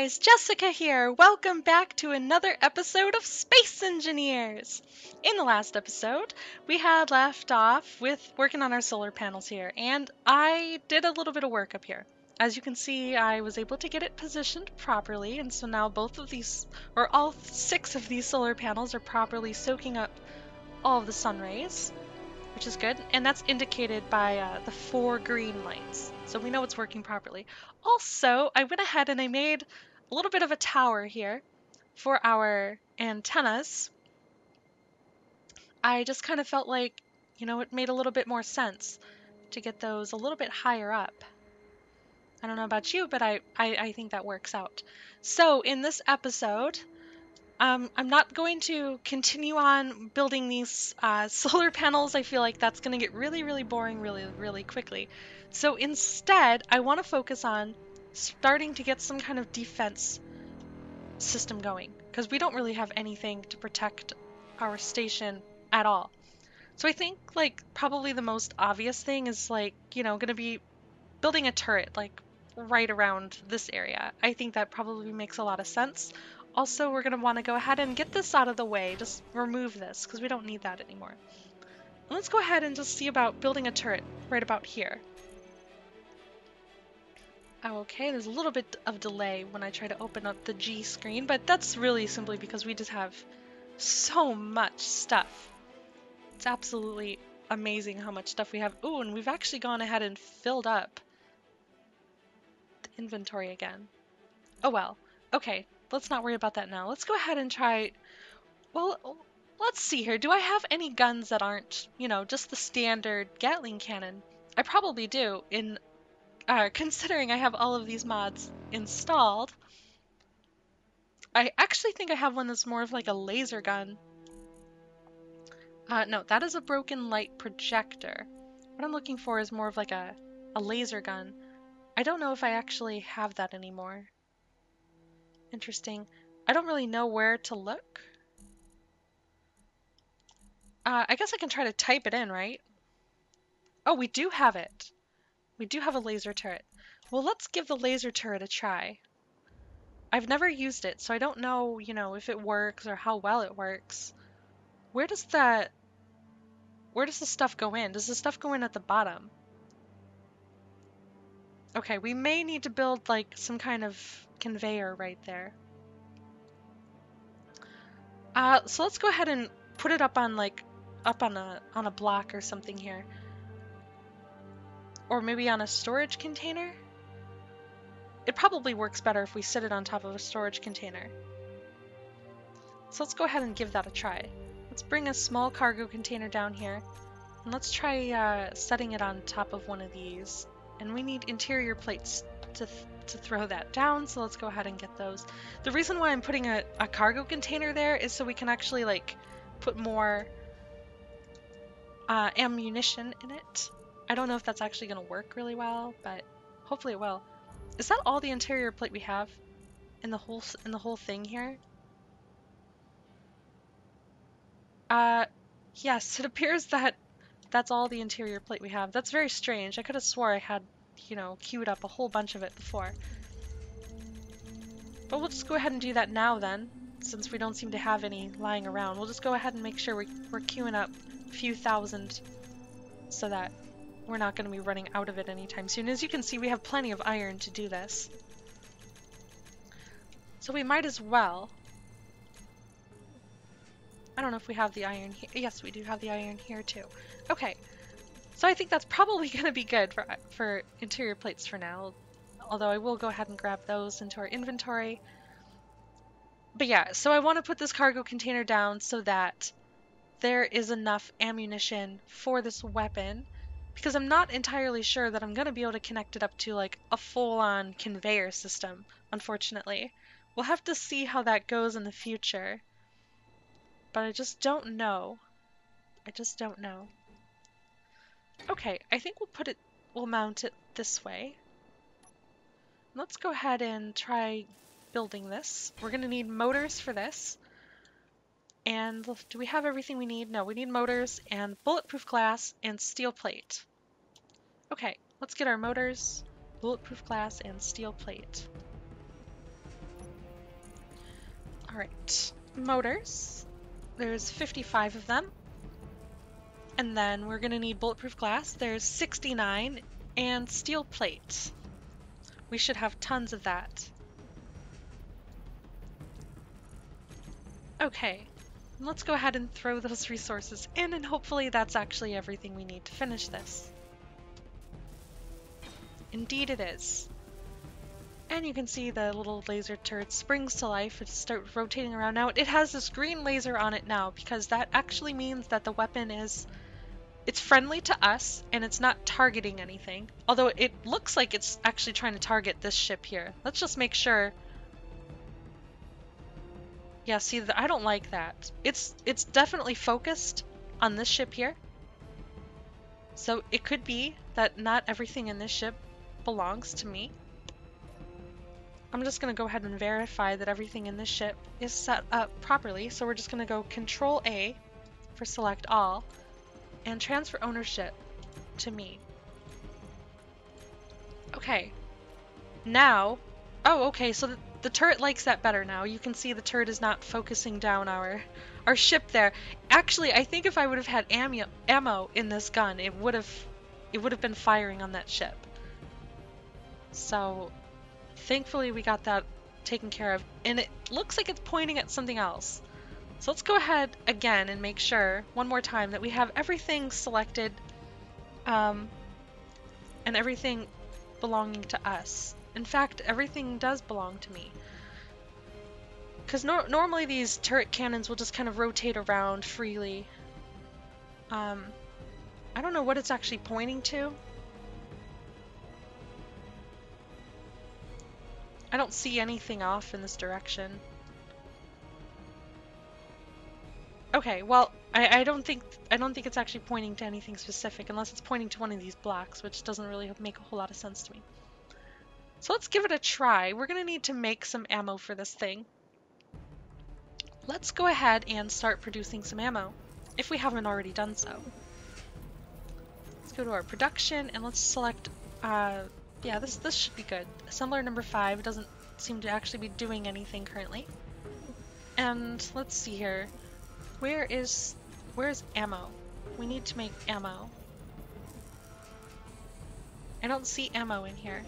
guys, Jessica here. Welcome back to another episode of Space Engineers. In the last episode, we had left off with working on our solar panels here, and I did a little bit of work up here. As you can see, I was able to get it positioned properly, and so now both of these, or all 6 of these solar panels are properly soaking up all of the sun rays, which is good, and that's indicated by the 4 green lights, so we know it's working properly. Also, I went ahead and I made a little bit of a tower here for our antennas. I just kind of felt like, it made a little bit more sense to get those a little bit higher up. I don't know about you, but I think that works out. So in this episode, I'm not going to continue on building these solar panels. I feel like that's going to get really, really boring really quickly. So instead, I want to focus on starting to get some kind of defense system going, because we don't really have anything to protect our station at all. So I think like probably the most obvious thing is like, going to be building a turret like right around this area. I think that probably makes a lot of sense. Also, we're going to want to go ahead and get this out of the way. Just remove this because we don't need that anymore. And let's go ahead and just see about building a turret right about here. Okay, there's a little bit of delay when I try to open up the G screen, but that's really simply because we just have so much stuff. It's absolutely amazing how much stuff we have. Ooh, and we've actually gone ahead and filled up the inventory again. Oh well. Okay, let's not worry about that now. Let's go ahead and try... Well, let's see here. Do I have any guns that aren't, just the standard Gatling cannon? I probably do, considering I have all of these mods installed. I actually think I have one that's more of like a laser gun. No, that is a broken light projector. What I'm looking for is more of like a laser gun. I don't know if I actually have that anymore. Interesting. I don't really know where to look. I guess I can try to type it in, right? Oh, we do have it. We do have a laser turret. Well, let's give the laser turret a try. I've never used it, so I don't know, if it works or how well it works. Where does the stuff go in? Does the stuff go in at the bottom? Okay, we may need to build like some kind of conveyor right there. So let's go ahead and put it up on a block or something here. Or maybe on a storage container? It probably works better if we sit it on top of a storage container. So let's go ahead and give that a try. Let's bring a small cargo container down here. And let's try setting it on top of one of these. And we need interior plates to throw that down, so let's go ahead and get those. The reason why I'm putting a cargo container there is so we can actually like put more ammunition in it. I don't know if that's actually going to work really well, but hopefully it will. Is that all the interior plate we have in the whole thing here? Yes, it appears that that's all the interior plate we have. That's very strange. I could have swore I had, queued up a whole bunch of it before. But we'll just go ahead and do that now then, since we don't seem to have any lying around. We'll just go ahead and make sure we're queuing up a few thousand so that we're not going to be running out of it anytime soon. As you can see, we have plenty of iron to do this. So we might as well... I don't know if we have the iron here. Yes, we do have the iron here too. Okay, so I think that's probably going to be good for interior plates for now. Although I will go ahead and grab those into our inventory. But yeah, so I want to put this cargo container down so that there is enough ammunition for this weapon. Because I'm not entirely sure that I'm going to be able to connect it up to like a full-on conveyor system, unfortunately. We'll have to see how that goes in the future. But I just don't know. I just don't know. Okay, I think we'll mount it this way. Let's go ahead and try building this. We're going to need motors for this. And do we have everything we need? No, we need motors and bulletproof glass and steel plate. Okay, let's get our motors, bulletproof glass, and steel plate. Alright, motors. There's 55 of them. And then we're gonna need bulletproof glass. There's 69, and steel plate. We should have tons of that. Okay, let's go ahead and throw those resources in, and hopefully that's actually everything we need to finish this. Indeed it is. And you can see the little laser turret springs to life. It starts rotating around. Now it has this green laser on it now because that actually means that the weapon is... it's friendly to us and it's not targeting anything. Although it looks like it's actually trying to target this ship here. Let's just make sure. Yeah, see, I don't like that. It's definitely focused on this ship here. So it could be that not everything in this ship belongs to me. I'm just going to go ahead and verify that everything in this ship is set up properly. So we're just going to go Control A for select all and transfer ownership to me. Okay. Now, oh, okay, so the turret likes that better now. You can see the turret is not focusing down our ship there. Actually, I think if I would have had ammo in this gun, it would have been firing on that ship. So thankfully we got that taken care of, and it looks like it's pointing at something else. So let's go ahead again and make sure one more time that we have everything selected and everything belonging to us. In fact, everything does belong to me. Because normally these turret cannons will just kind of rotate around freely. I don't know what it's actually pointing to. I don't see anything off in this direction. Okay, well, I don't think it's actually pointing to anything specific unless it's pointing to one of these blocks, which doesn't really make a whole lot of sense to me. So let's give it a try. We're gonna need to make some ammo for this thing. Let's go ahead and start producing some ammo, if we haven't already done so. Let's go to our production and let's select, yeah, this should be good. Assembler number 5 doesn't seem to actually be doing anything currently. And let's see here. Where's ammo? We need to make ammo. I don't see ammo in here.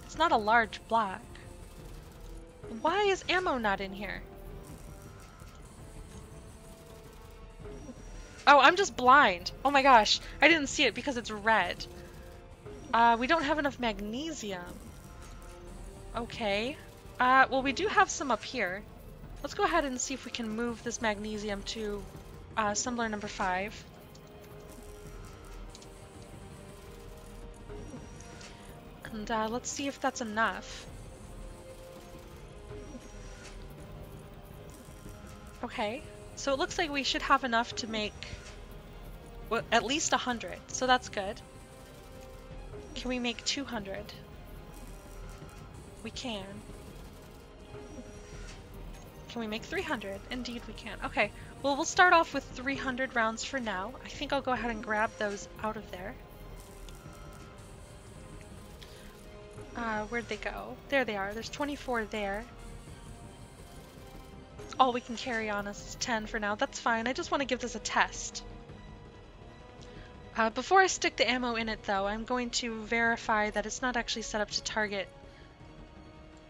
It's not a large block. Why is ammo not in here? Oh, I'm just blind. Oh my gosh, I didn't see it because it's red. We don't have enough magnesium. Okay. Well, we do have some up here. Let's go ahead and see if we can move this magnesium to assembler number 5. And let's see if that's enough. Okay, so it looks like we should have enough to make, well, at least 100, so that's good. Can we make 200? We can. Can we make 300? Indeed we can. Okay, well, we'll start off with 300 rounds for now. I think I'll go ahead and grab those out of there. Where'd they go? There they are. There's 24 there. All we can carry on us is 10 for now. That's fine. I just want to give this a test. Before I stick the ammo in it, though, I'm going to verify that it's not actually set up to target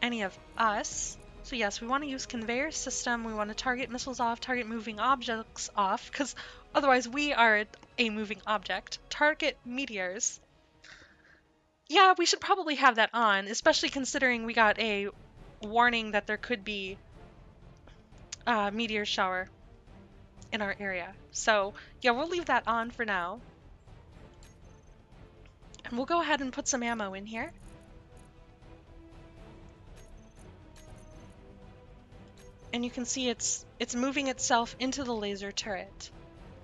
any of us. So yes, we want to use conveyor system. We want to target missiles off, target moving objects off, because otherwise we are a moving object. Target meteors. Yeah, we should probably have that on, especially considering we got a warning that there could be a meteor shower in our area. So yeah, we'll leave that on for now. And we'll go ahead and put some ammo in here. And you can see it's moving itself into the laser turret.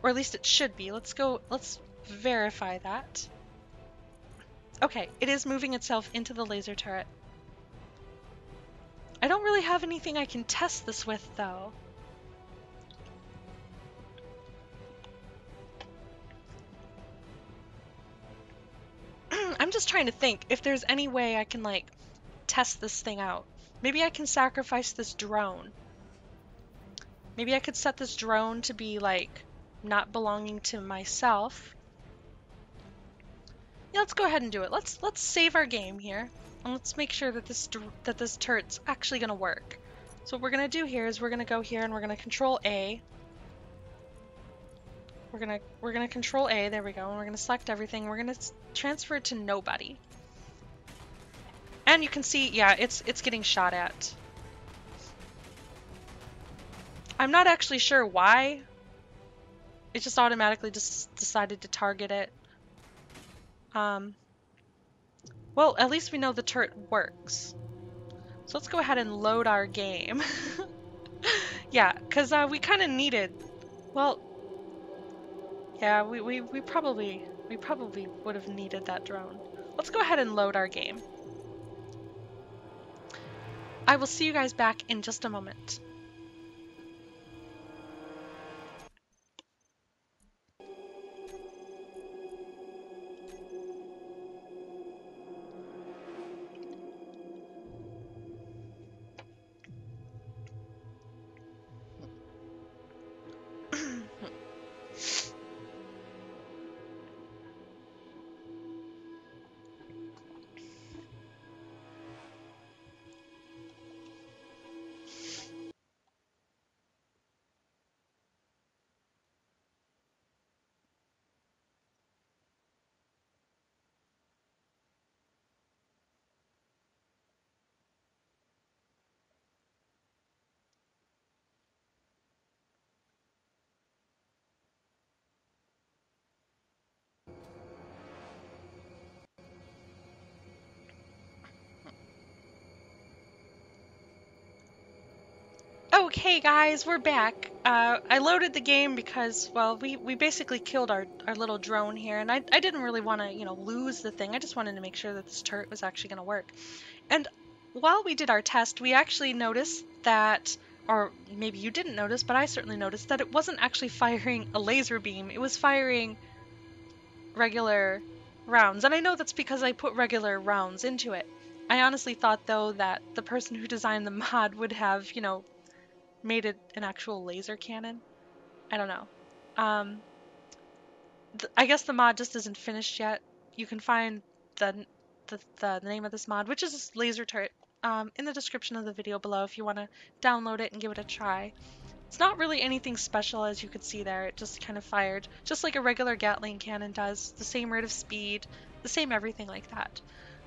Or at least it should be. Let's verify that. Okay, it is moving itself into the laser turret. I don't really have anything I can test this with, though. I'm just trying to think if there's any way I can, like, test this thing out. Maybe I can sacrifice this drone. Maybe I could set this drone to be, like, not belonging to myself. Yeah, let's go ahead and do it. Let's save our game here, and let's make sure that this turret's actually gonna work. So what we're gonna do here is we're gonna go here and we're gonna control A. We're gonna control A, there we go, and we're gonna select everything. We're gonna transfer it to nobody. And you can see, yeah, it's getting shot at. I'm not actually sure why. It just automatically just decided to target it. Well, at least we know the turret works. So let's go ahead and load our game. Yeah, because we kind of needed, well, yeah, we probably would have needed that drone. Let's go ahead and load our game. I will see you guys back in just a moment. Okay guys, we're back. I loaded the game because, well, we basically killed our little drone here, and I didn't really want to, you know, lose the thing. I just wanted to make sure that this turret was actually going to work. And while we did our test, we actually noticed that, or maybe you didn't notice, but I certainly noticed that it wasn't actually firing a laser beam. It was firing regular rounds. And I know that's because I put regular rounds into it. I honestly thought, though, that the person who designed the mod would have, you know, made it an actual laser cannon. I don't know. Um, I guess the mod just isn't finished yet. You can find the name of this mod, which is Laser Turret, in the description of the video below if you want to download it and give it a try. It's not really anything special, as you could see there. It just kind of fired just like a regular Gatling cannon does, the same rate of speed, the same everything like that.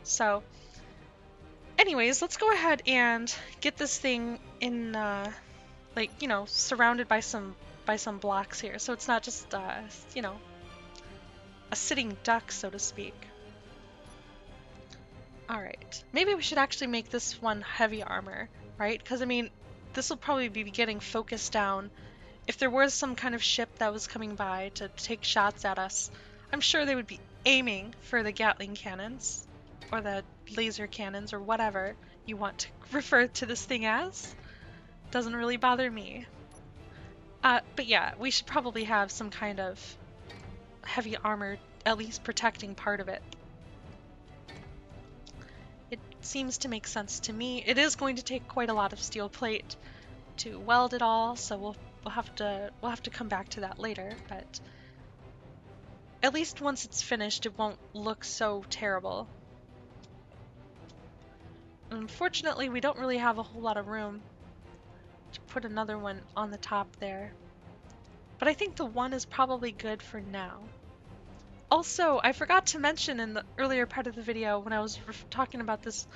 So anyways, let's go ahead and get this thing in, like, you know, surrounded by some blocks here, so it's not just, you know, a sitting duck, so to speak. Alright, maybe we should actually make this one heavy armor, right? Because, I mean, this will probably be getting focused down. If there was some kind of ship that was coming by to take shots at us, I'm sure they would be aiming for the Gatling cannons, or the laser cannons, or whatever you want to refer to this thing as. Doesn't really bother me. But yeah, we should probably have some kind of heavy armor, at least protecting part of it. It seems to make sense to me. It is going to take quite a lot of steel plate to weld it all, so we'll have to come back to that later, but at least once it's finished it won't look so terrible. Unfortunately, we don't really have a whole lot of room to put another one on the top there. But I think the one is probably good for now. Also, I forgot to mention in the earlier part of the video when I was talking about this.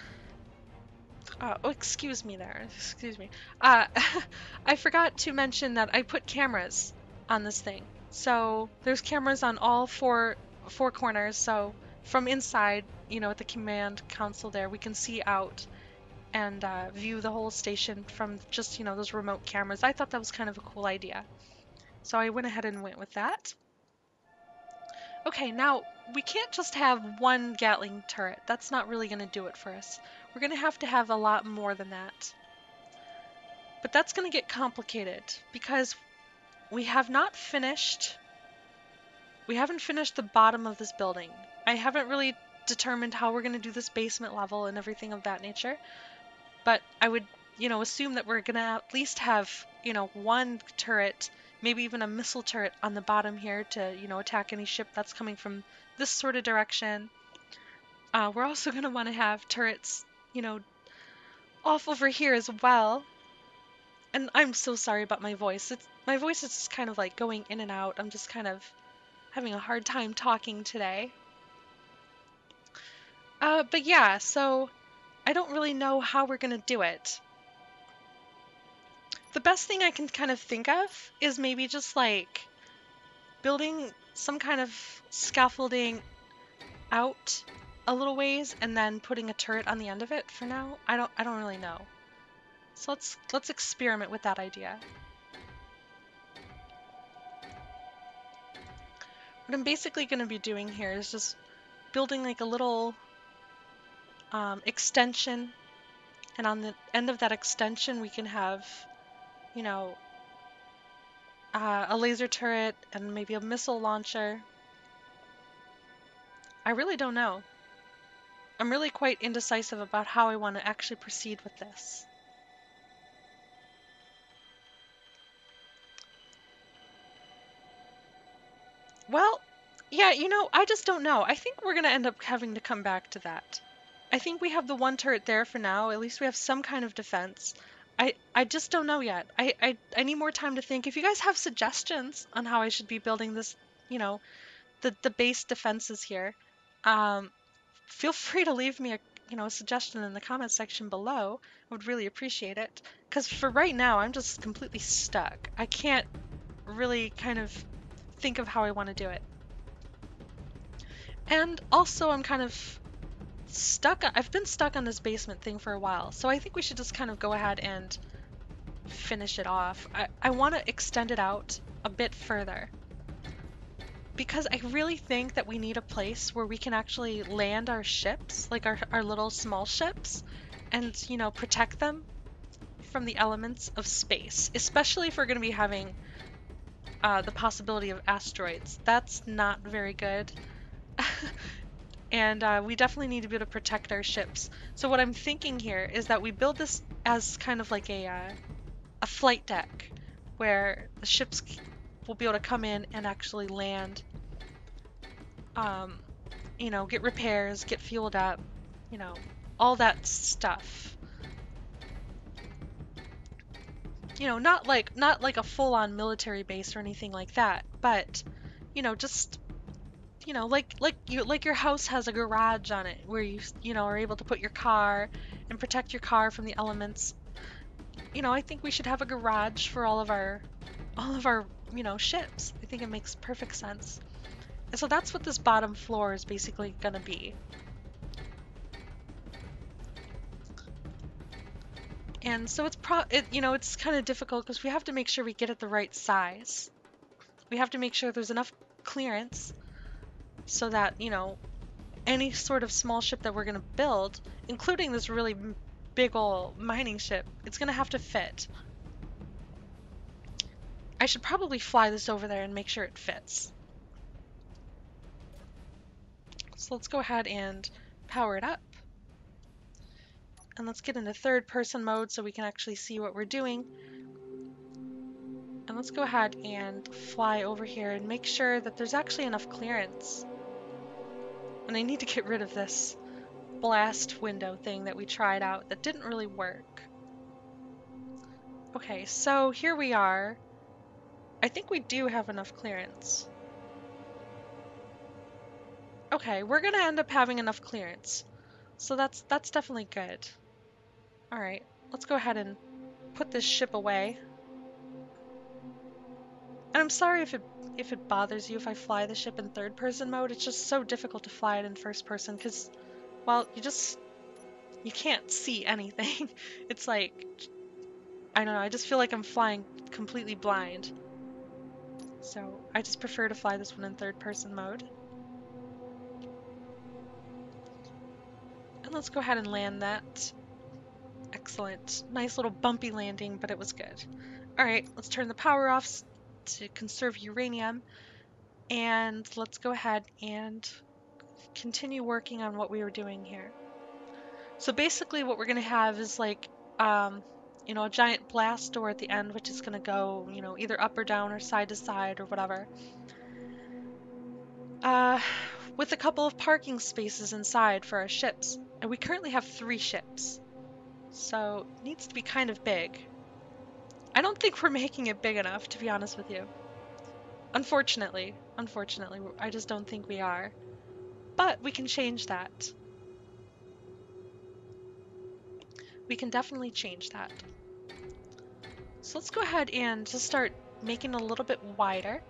Oh, excuse me there. Excuse me. I forgot to mention that I put cameras on this thing. So there's cameras on all four corners. So from inside, you know, at the command console there, we can see out and view the whole station from just, you know, those remote cameras. I thought that was kind of a cool idea. So I went ahead and went with that. Okay, now we can't just have one Gatling turret. That's not really going to do it for us. We're going to have a lot more than that. But that's going to get complicated because we haven't finished the bottom of this building. I haven't really determined how we're going to do this basement level and everything of that nature. but I would, assume that we're gonna at least have, one turret, maybe even a missile turret on the bottom here to, attack any ship that's coming from this sort of direction. We're also gonna want to have turrets, off over here as well. And I'm so sorry about my voice. My voice is just kind of like going in and out. I'm just kind of having a hard time talking today. But yeah, so I don't really know how we're gonna do it. The best thing I can kind of think of is maybe just like building some kind of scaffolding out a little ways and then putting a turret on the end of it for now. I don't really know. So let's experiment with that idea. What I'm basically going to be doing here is just building like a little extension, and on the end of that extension we can have, you know, a laser turret and maybe a missile launcher. I really don't know. I'm really quite indecisive about how I want to actually proceed with this. Well, yeah, I just don't know. I think we're going to end up having to come back to that. I think we have the one turret there for now. At least we have some kind of defense. I just don't know yet. I need more time to think. If you guys have suggestions on how I should be building this, the base defenses here, um, feel free to leave me a suggestion in the comment section below. I would really appreciate it. Because for right now, I'm just completely stuck. I can't really kind of think of how I want to do it. And also, I'm kind of stuck. I've been stuck on this basement thing for a while, so I think we should just kind of go ahead and finish it off. I want to extend it out a bit further because I really think that we need a place where we can actually land our ships, like our little small ships, and, protect them from the elements of space, especially if we're going to be having the possibility of asteroids. That's not very good. And we definitely need to be able to protect our ships. So what I'm thinking here is that we build this as kind of like a flight deck, where the ships will be able to come in and actually land, get repairs, get fueled up, all that stuff. Not like a full-on military base or anything like that, but just like your house has a garage on it where you are able to put your car and protect your car from the elements. I think we should have a garage for all of our ships. I think it makes perfect sense. And so that's what this bottom floor is basically gonna be. And so it's kind of difficult because we have to make sure we get it the right size. We have to make sure there's enough clearance so that, any sort of small ship that we're going to build, including this really big ol' mining ship, it's going to have to fit. I should probably fly this over there and make sure it fits. So let's go ahead and power it up. And let's get into third person mode so we can actually see what we're doing. And let's go ahead and fly over here and make sure that there's actually enough clearance. And I need to get rid of this blast window thing that we tried out that didn't really work. Okay, so here we are. I think we do have enough clearance. Okay, we're gonna end up having enough clearance. So that's definitely good. Alright, let's go ahead and put this ship away. And I'm sorry if it bothers you if I fly the ship in third person mode. It's just so difficult to fly it in first person because, well, you can't see anything. It's like, I don't know, I just feel like I'm flying completely blind. So I just prefer to fly this one in third person mode. And let's go ahead and land that. Excellent. Nice little bumpy landing, but it was good. Alright, let's turn the power off to conserve uranium. And let's go ahead and continue working on what we were doing here. So basically what we're going to have is like, you know, a giant blast door at the end, which is going to go, you know, either up or down or side to side or whatever. Uh, with a couple of parking spaces inside for our ships. And we currently have 3 ships. So it needs to be kind of big. I don't think we're making it big enough, to be honest with you. Unfortunately, I just don't think we are. But we can change that. We can definitely change that. So let's go ahead and just start making it a little bit wider.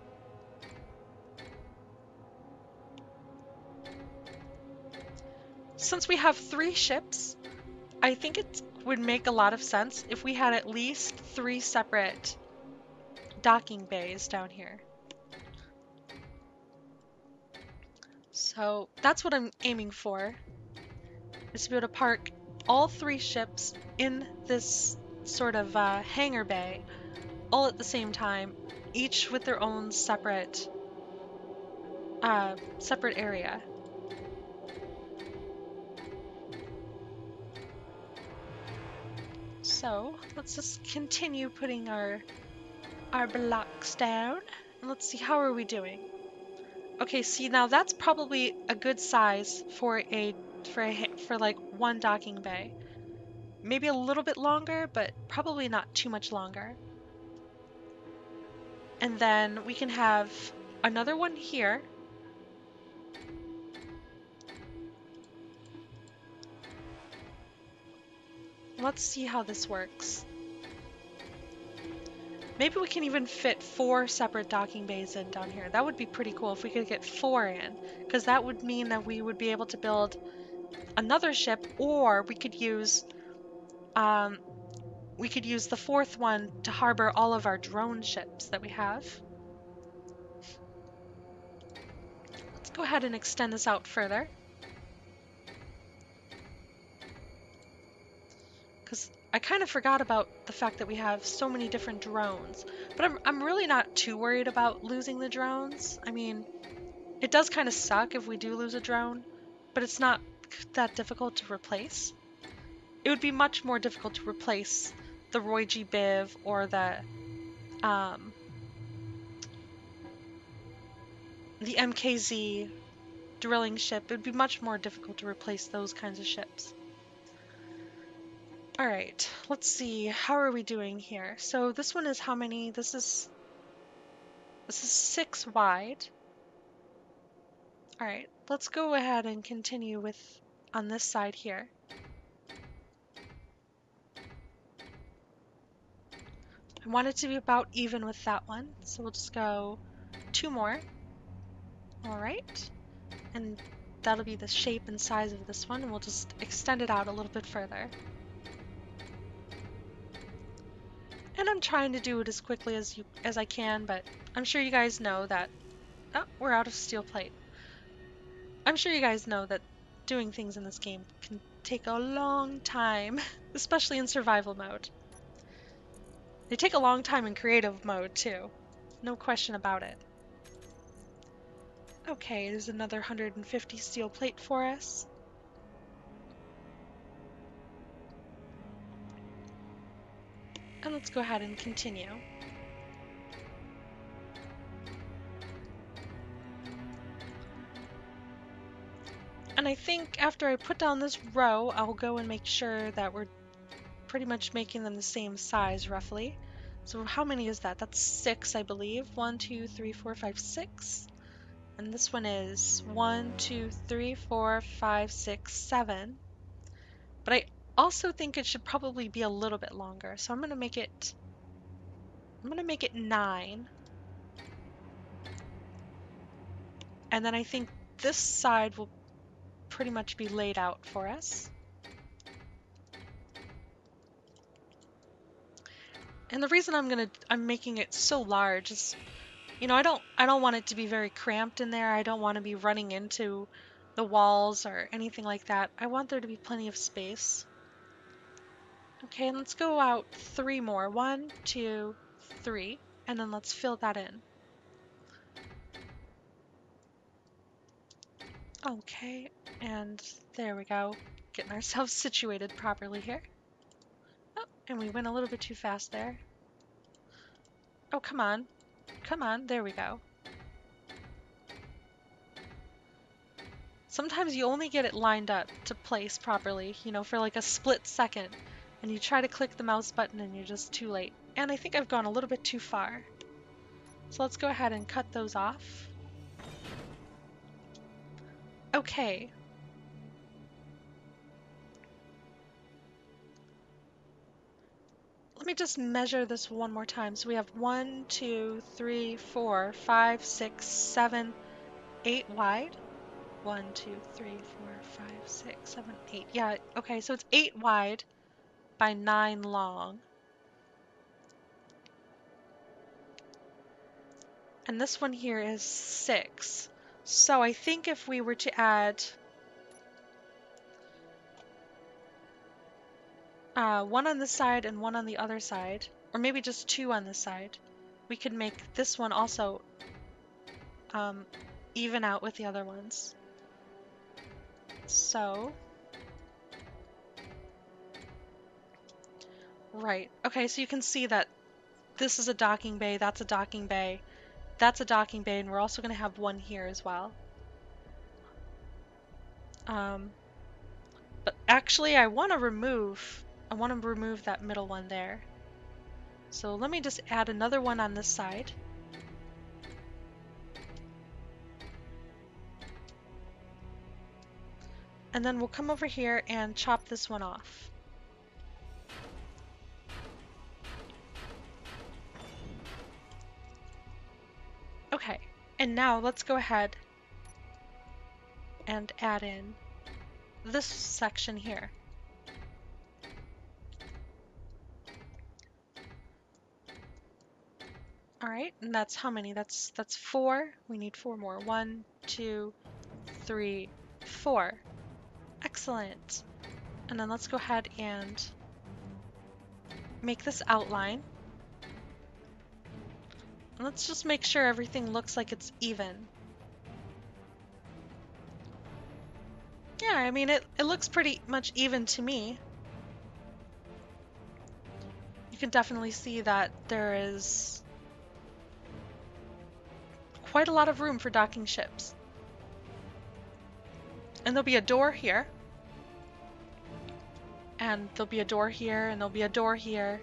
Since we have 3 ships, I think it would make a lot of sense if we had at least 3 separate docking bays down here. So that's what I'm aiming for, is to be able to park all 3 ships in this sort of hangar bay all at the same time, each with their own separate area. So let's just continue putting our blocks down, and let's see, how are we doing? Okay, see, now that's probably a good size for like one docking bay. Maybe a little bit longer, but probably not too much longer. And then we can have another one here. Let's see how this works. Maybe we can even fit 4 separate docking bays in down here. That would be pretty cool if we could get 4 in, because that would mean that we would be able to build another ship, or we could use the 4th one to harbor all of our drone ships that we have. Let's go ahead and extend this out further, because I kind of forgot about the fact that we have so many different drones. But I'm really not too worried about losing the drones. I mean, it does kind of suck if we do lose a drone, but it's not that difficult to replace. It would be much more difficult to replace the Roy G. Biv or the MKZ drilling ship. It would be much more difficult to replace those kinds of ships. Alright, let's see. How are we doing here? So this one is how many? This is 6 wide. Alright, let's go ahead and continue with on this side here. I want it to be about even with that one, so we'll just go 2 more. Alright, and that'll be the shape and size of this one, and we'll just extend it out a little bit further. And I'm trying to do it as quickly as I can, but I'm sure you guys know that... Oh, we're out of steel plate. I'm sure you guys know that doing things in this game can take a long time, especially in survival mode. They take a long time in creative mode, too. No question about it. Okay, there's another 150 steel plate for us. And let's go ahead and continue. And I think after I put down this row, I'll go and make sure that we're pretty much making them the same size, roughly. So how many is that? That's 6, I believe. 1, 2, 3, 4, 5, 6. And this one is 1, 2, 3, 4, 5, 6, 7. But I also think it should probably be a little bit longer. So I'm gonna make it 9. And then I think this side will pretty much be laid out for us. And the reason I'm making it so large is, you know, I don't want it to be very cramped in there. I don't want to be running into the walls or anything like that. I want there to be plenty of space. Okay, and let's go out 3 more. 1, 2, 3, and then let's fill that in. Okay, and there we go. Getting ourselves situated properly here. Oh, and we went a little bit too fast there. Oh, come on. Come on, there we go. Sometimes you only get it lined up to place properly, you know, for like a split second, and you try to click the mouse button and you're just too late. And I think I've gone a little bit too far. So let's go ahead and cut those off. Okay. Let me just measure this one more time. So we have 1, 2, 3, 4, 5, 6, 7, 8 wide. 1, 2, 3, 4, 5, 6, 7, 8. Yeah, okay, so it's 8 wide by 9 long. And this one here is 6. So I think if we were to add one on this side and one on the other side, or maybe just 2 on this side, we could make this one also even out with the other ones. So, right. Okay, so you can see that this is a docking bay, that's a docking bay, that's a docking bay, and we're also going to have one here as well. But actually I want to remove that middle one there. So let me just add another one on this side. And then we'll come over here and chop this one off. Okay, and now let's go ahead and add in this section here. Alright, and that's how many? That's 4. We need 4 more. 1, 2, 3, 4. Excellent. And then let's go ahead and make this outline. And let's just make sure everything looks like it's even. Yeah, I mean, it looks pretty much even to me. You can definitely see that there is quite a lot of room for docking ships. And there'll be a door here. And there'll be a door here, and there'll be a door here.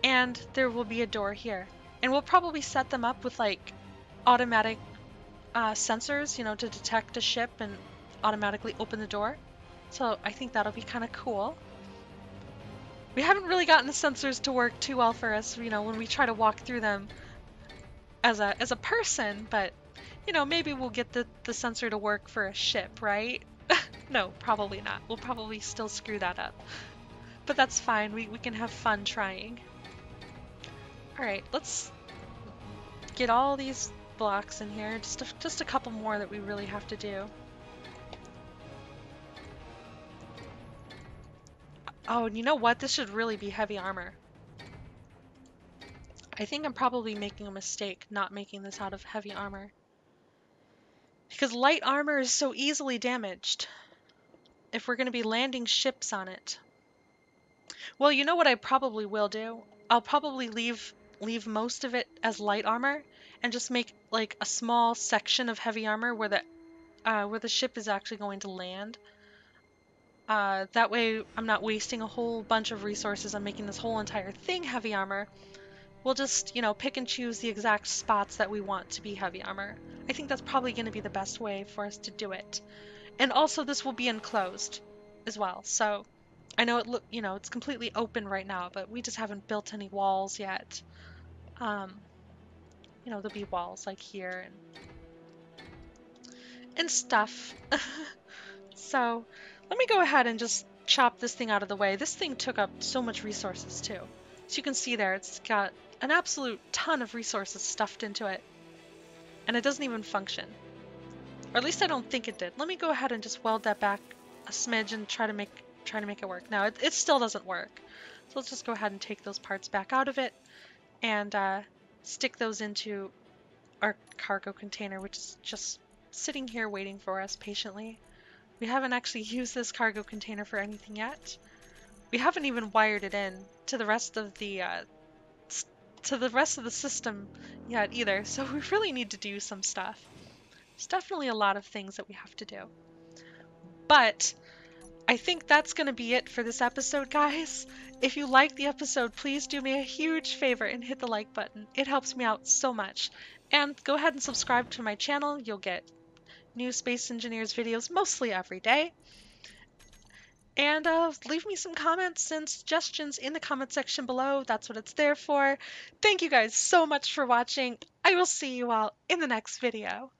And there will be a door here. And we'll probably set them up with like automatic sensors, you know, to detect a ship and automatically open the door. So I think that'll be kind of cool. We haven't really gotten the sensors to work too well for us, you know, when we try to walk through them as a person, but you know, maybe we'll get the sensor to work for a ship, right? No, probably not. We'll probably still screw that up. But that's fine. We can have fun trying. Alright, let's get all these blocks in here. Just a couple more that we really have to do. Oh, and you know what? This should really be heavy armor. I think I'm probably making a mistake not making this out of heavy armor. Because light armor is so easily damaged if we're going to be landing ships on it. Well, you know what I probably will do? I'll probably leave most of it as light armor and just make like a small section of heavy armor where the ship is actually going to land. That way I'm not wasting a whole bunch of resources on making this whole entire thing heavy armor. We'll just, you know, pick and choose the exact spots that we want to be heavy armor. I think that's probably going to be the best way for us to do it. And also this will be enclosed as well. So I know you know, it's completely open right now, but we just haven't built any walls yet. You know, there'll be walls like here and stuff. So let me go ahead and just chop this thing out of the way. This thing took up so much resources too. So you can see there, it's got an absolute ton of resources stuffed into it. And it doesn't even function. Or at least I don't think it did. Let me go ahead and just weld that back a smidge and try to make it work. Now it still doesn't work. So let's just go ahead and take those parts back out of it and stick those into our cargo container, which is just sitting here waiting for us patiently. We haven't actually used this cargo container for anything yet. We haven't even wired it in to the rest of the system yet either. So we really need to do some stuff. There's definitely a lot of things that we have to do. But I think that's going to be it for this episode, guys. If you liked the episode, please do me a huge favor and hit the like button. It helps me out so much. And go ahead and subscribe to my channel. You'll get new Space Engineers videos mostly every day. And leave me some comments and suggestions in the comment section below. That's what it's there for. Thank you guys so much for watching. I will see you all in the next video.